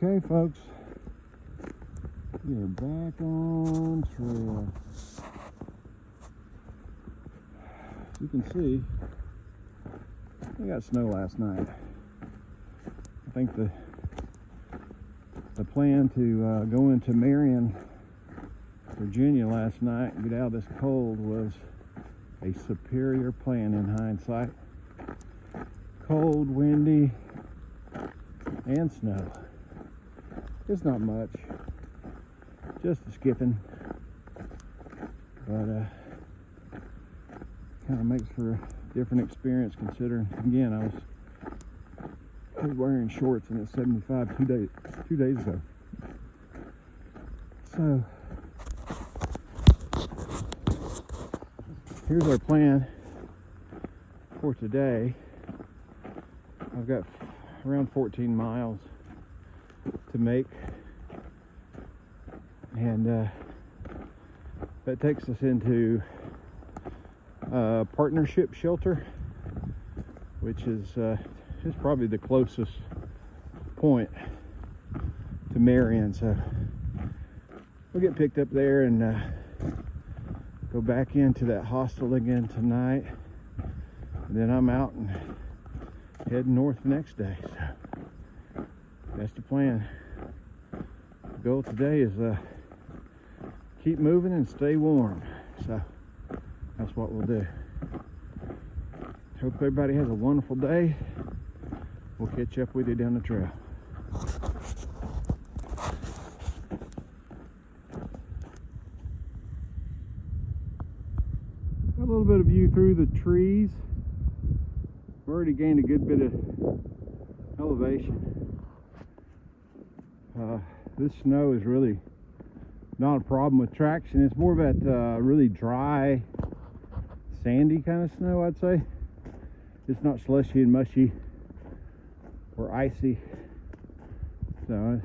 Okay, folks, we are back on trail. As you can see, we got snow last night. I think the plan to go into Marion, Virginia last night and get out of this cold was a superior plan in hindsight. Cold, windy, and snow. It's not much, just a skipping, but kind of makes for a different experience considering, again, I was wearing shorts and it's 75 two days ago. So here's our plan for today. I've got around 14 miles to make, and that takes us into partnership shelter, which is probably the closest point to Marion. So we'll get picked up there and go back into that hostel again tonight, and then I'm out and heading north the next day. So that's the plan. The goal today is keep moving and stay warm. So that's what we'll do. Hope everybody has a wonderful day. We'll catch up with you down the trail. Got a little bit of view through the trees. We've already gained a good bit of elevation. This snow is really not a problem with traction. It's more about really dry, sandy kind of snow, I'd say. It's not slushy and mushy or icy, so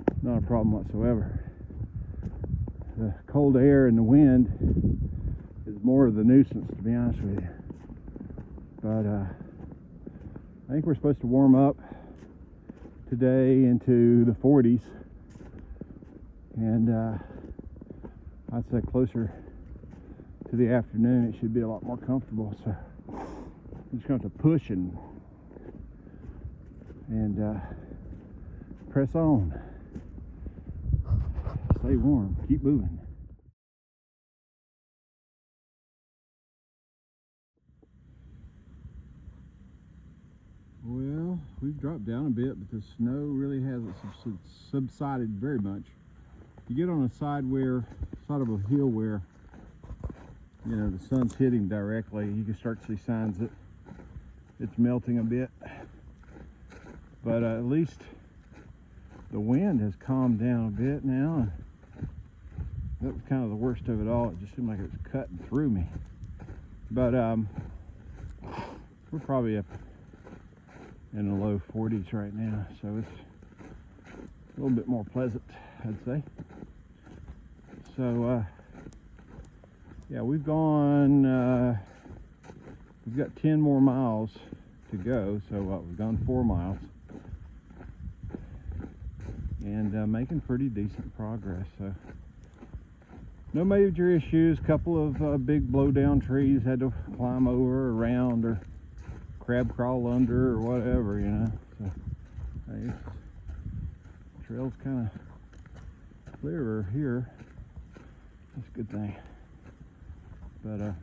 it's not a problem whatsoever. The cold air and the wind is more of the nuisance, to be honest with you. But I think we're supposed to warm up today into the 40s, and I'd say closer to the afternoon it should be a lot more comfortable. So I'm just going to push and press on, stay warm, keep moving. Well, we've dropped down a bit, but the snow really hasn't subsided very much. You get on a side of a hill where, you know, the sun's hitting directly, you can start to see signs that it's melting a bit. But at least the wind has calmed down a bit now. That was kind of the worst of it all. It just seemed like it was cutting through me. But we're probably up in the low 40s right now, so it's a little bit more pleasant, I'd say. So yeah, we've got 10 more miles to go, so we've gone 4 miles and making pretty decent progress. So no major issues. Couple of big blow down trees had to climb over, around, or crab crawl under, or whatever, you know. So the trail's kind of clearer here. That's a good thing. But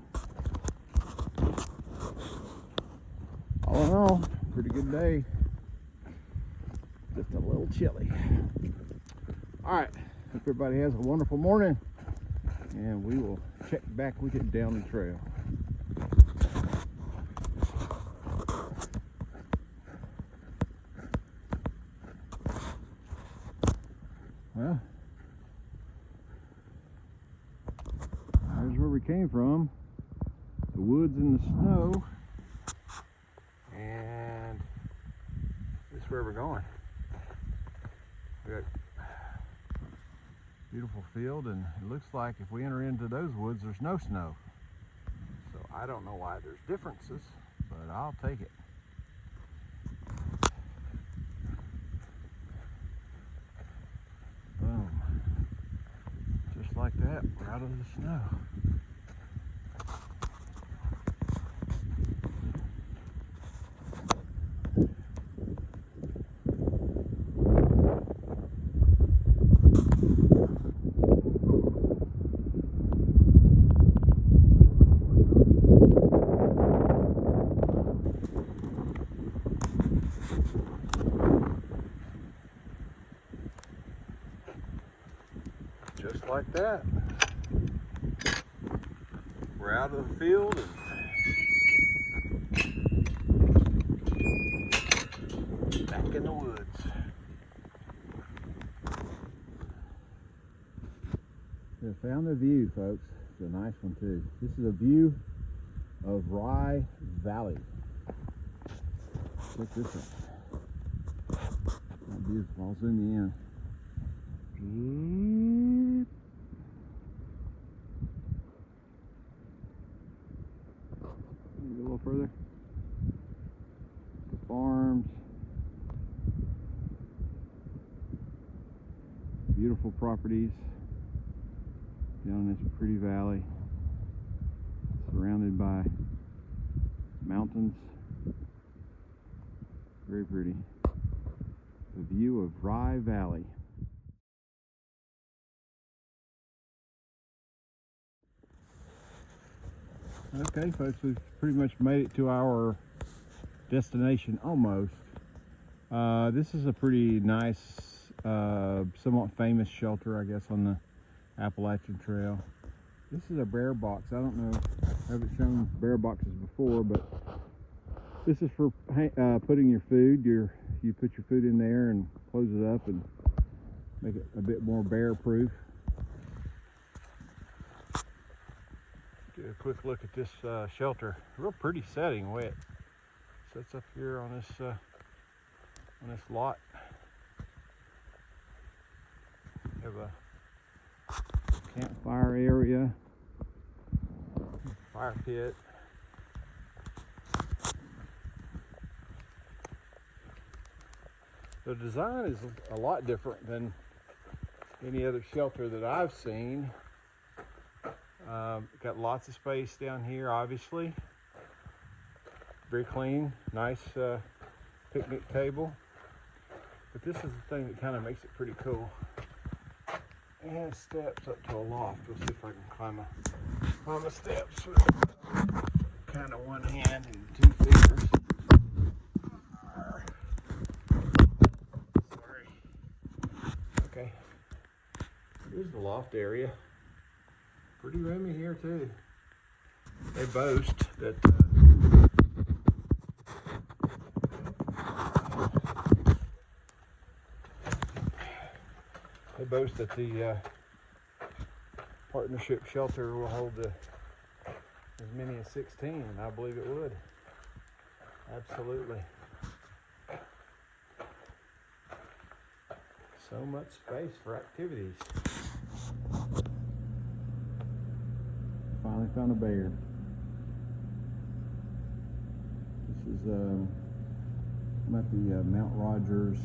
all in all, pretty good day. Just a little chilly. All right, hope everybody has a wonderful morning, and we will check back with you down the trail. Well, there's where we came from, the woods and the snow, and this is where we're going. We got a beautiful field, and it looks like if we enter into those woods, there's no snow. So I don't know why there's differences, but I'll take it. Just like that, we're out of the snow. Just like that, we're out of the field and back in the woods. We found the view, folks. It's a nice one too. This is a view of Rye Valley. Check this out. How beautiful. I'll zoom you in. A little further. The farms. Beautiful properties down in this pretty valley, surrounded by mountains. Very pretty. The view of Rye Valley. Okay, folks, we've pretty much made it to our destination almost. This is a pretty nice, somewhat famous shelter, I guess, on the Appalachian Trail. This is a bear box. I don't know, I haven't shown bear boxes before, but this is for putting your food. You put your food in there and close it up and make it a bit more bear proof. Get a quick look at this shelter. Real pretty setting, way it sets up here on this lot. We have a campfire area, fire pit. The design is a lot different than any other shelter that I've seen. Got lots of space down here, obviously. Very clean, nice picnic table. But this is the thing that kind of makes it pretty cool. And steps up to a loft. We'll see if I can climb the steps with kind of one hand and two fingers. Sorry. Okay. Here's the loft area. Pretty roomy here too. They boast that the partnership shelter will hold as many as 16, and I believe it would. Absolutely. So much space for activities. Finally found a bear. This is I'm at the Mount Rogers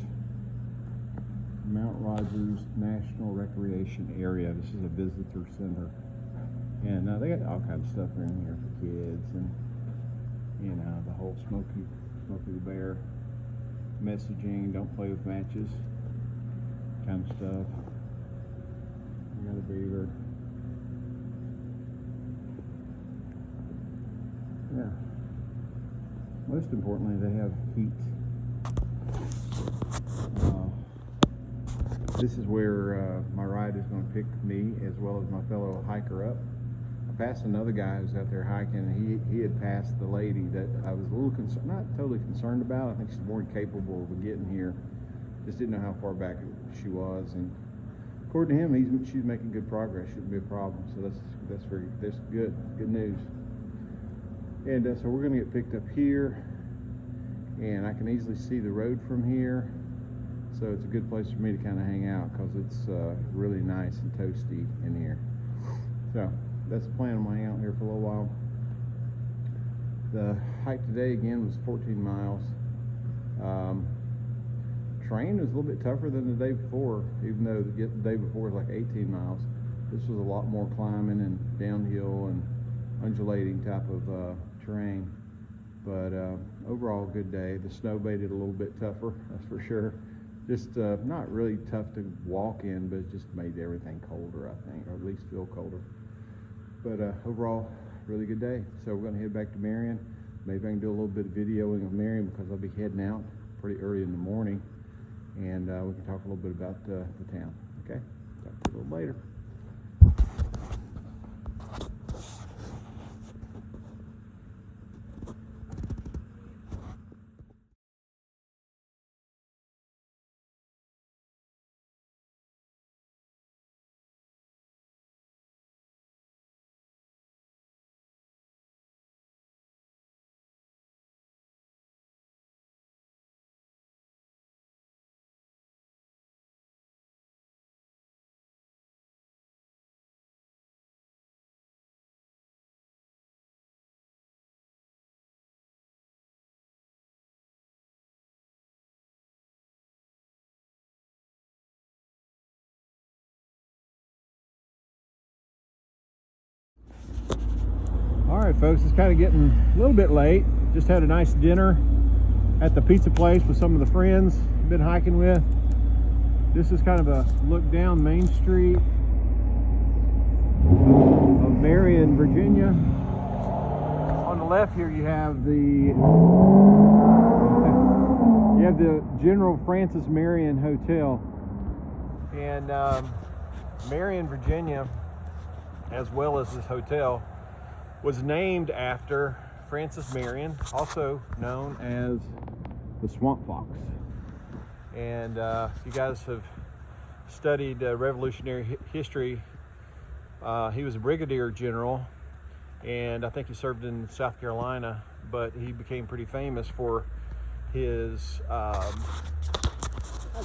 National Recreation Area. This is a visitor center, and they got all kinds of stuff around here for kids, and you know, the whole Smokey the Bear messaging, don't play with matches kind of stuff. We got a beaver. Yeah. Most importantly, they have heat. This is where my ride is going to pick me as well as my fellow hiker up. I passed another guy who was out there hiking, and he had passed the lady that I was a little concerned, not totally concerned about. I think she's more capable of getting here. Just didn't know how far back she was, and according to him, she's making good progress. Shouldn't be a problem. So that's good news. And so we're going to get picked up here, and I can easily see the road from here. So it's a good place for me to kind of hang out because it's really nice and toasty in here. So that's the plan. I'm going to hang out here for a little while. The hike today again was 14 miles. Train was a little bit tougher than the day before, even though the day before was like 18 miles. This was a lot more climbing and downhill and undulating type of terrain. But overall, good day. The snow made it a little bit tougher, that's for sure. Just not really tough to walk in, but it just made everything colder, I think, or at least feel colder. But overall, really good day. So we're going to head back to Marion. Maybe I can do a little bit of videoing of Marion because I'll be heading out pretty early in the morning, and we can talk a little bit about the town. Okay, talk to you a little later. All right, folks, it's kind of getting a little bit late. Just had a nice dinner at the pizza place with some of the friends I've been hiking with. This is kind of a look down Main Street of Marion, Virginia. On the left here you have the General Francis Marion Hotel. And Marion, Virginia, as well as this hotel, was named after Francis Marion, also known as the Swamp Fox. And if you guys have studied Revolutionary history, he was a brigadier general, and I think he served in South Carolina, but he became pretty famous for his, I'd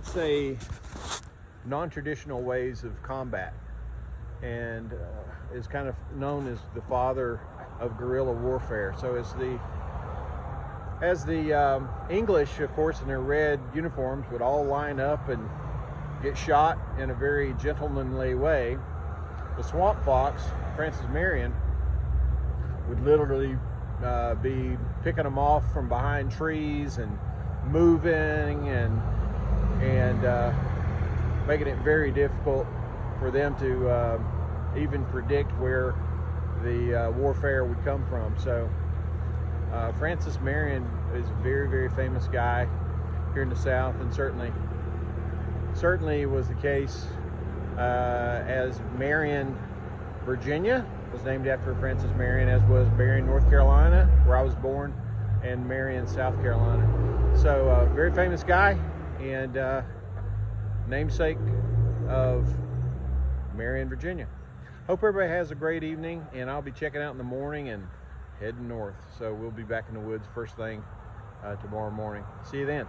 say, non-traditional ways of combat, and is kind of known as the father of guerrilla warfare. So as the English, of course, in their red uniforms would all line up and get shot in a very gentlemanly way, the Swamp Fox, Francis Marion, would literally be picking them off from behind trees and moving and making it very difficult for them to even predict where the warfare would come from. So Francis Marion is a very, very famous guy here in the South, and certainly was the case as Marion, Virginia was named after Francis Marion, as was Marion, North Carolina, where I was born, and Marion, South Carolina. So very famous guy, and namesake of Marion, Virginia. Hope everybody has a great evening, and I'll be checking out in the morning and heading north. So we'll be back in the woods first thing tomorrow morning. See you then.